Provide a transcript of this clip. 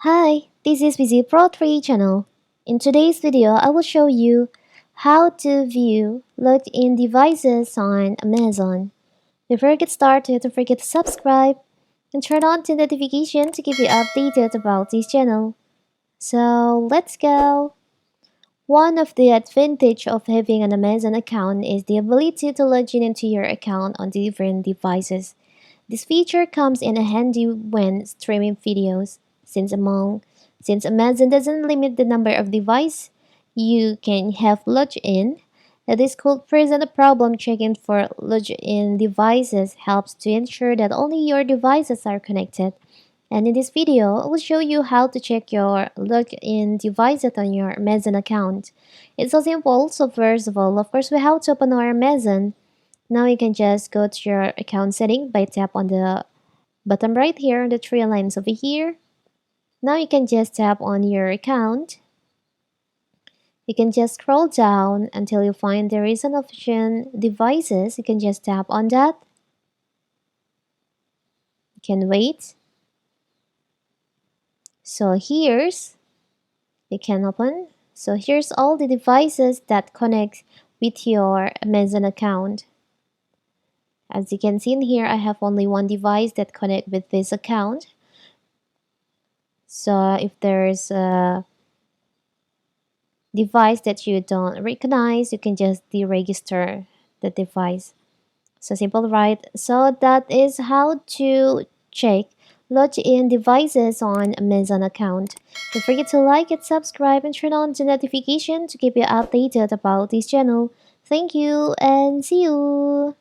Hi, this is Busy Pro 3 channel. In today's video, I will show you how to view logged-in devices on Amazon. Before I get started, don't forget to subscribe and turn on the notification to keep you updated about this channel. So let's go! One of the advantages of having an Amazon account is the ability to log in into your account on different devices. This feature comes in handy when streaming videos, since Amazon doesn't limit the number of devices you can have logged in. This could present a problem. Checking for logged in devices helps to ensure that only your devices are connected. And in this video, I will show you how to check your logged-in devices on your Amazon account. It's so simple. So first of all, of course, we have to open our Amazon. Now you can just go to your account setting by tap on the bottom right here, the three lines over here. Now you can just tap on your account. You can just scroll down until you find there is an option devices. You can just tap on that. You can wait. So you can open. So here's all the devices that connect with your Amazon account. As you can see in here, I have only one device that connect with this account. So if there's a device that you don't recognize, you can just deregister the device. So simple, right? So that is how to check login devices on Amazon account. Don't forget to like and subscribe and turn on the notification to keep you updated about this channel. Thank you and see you!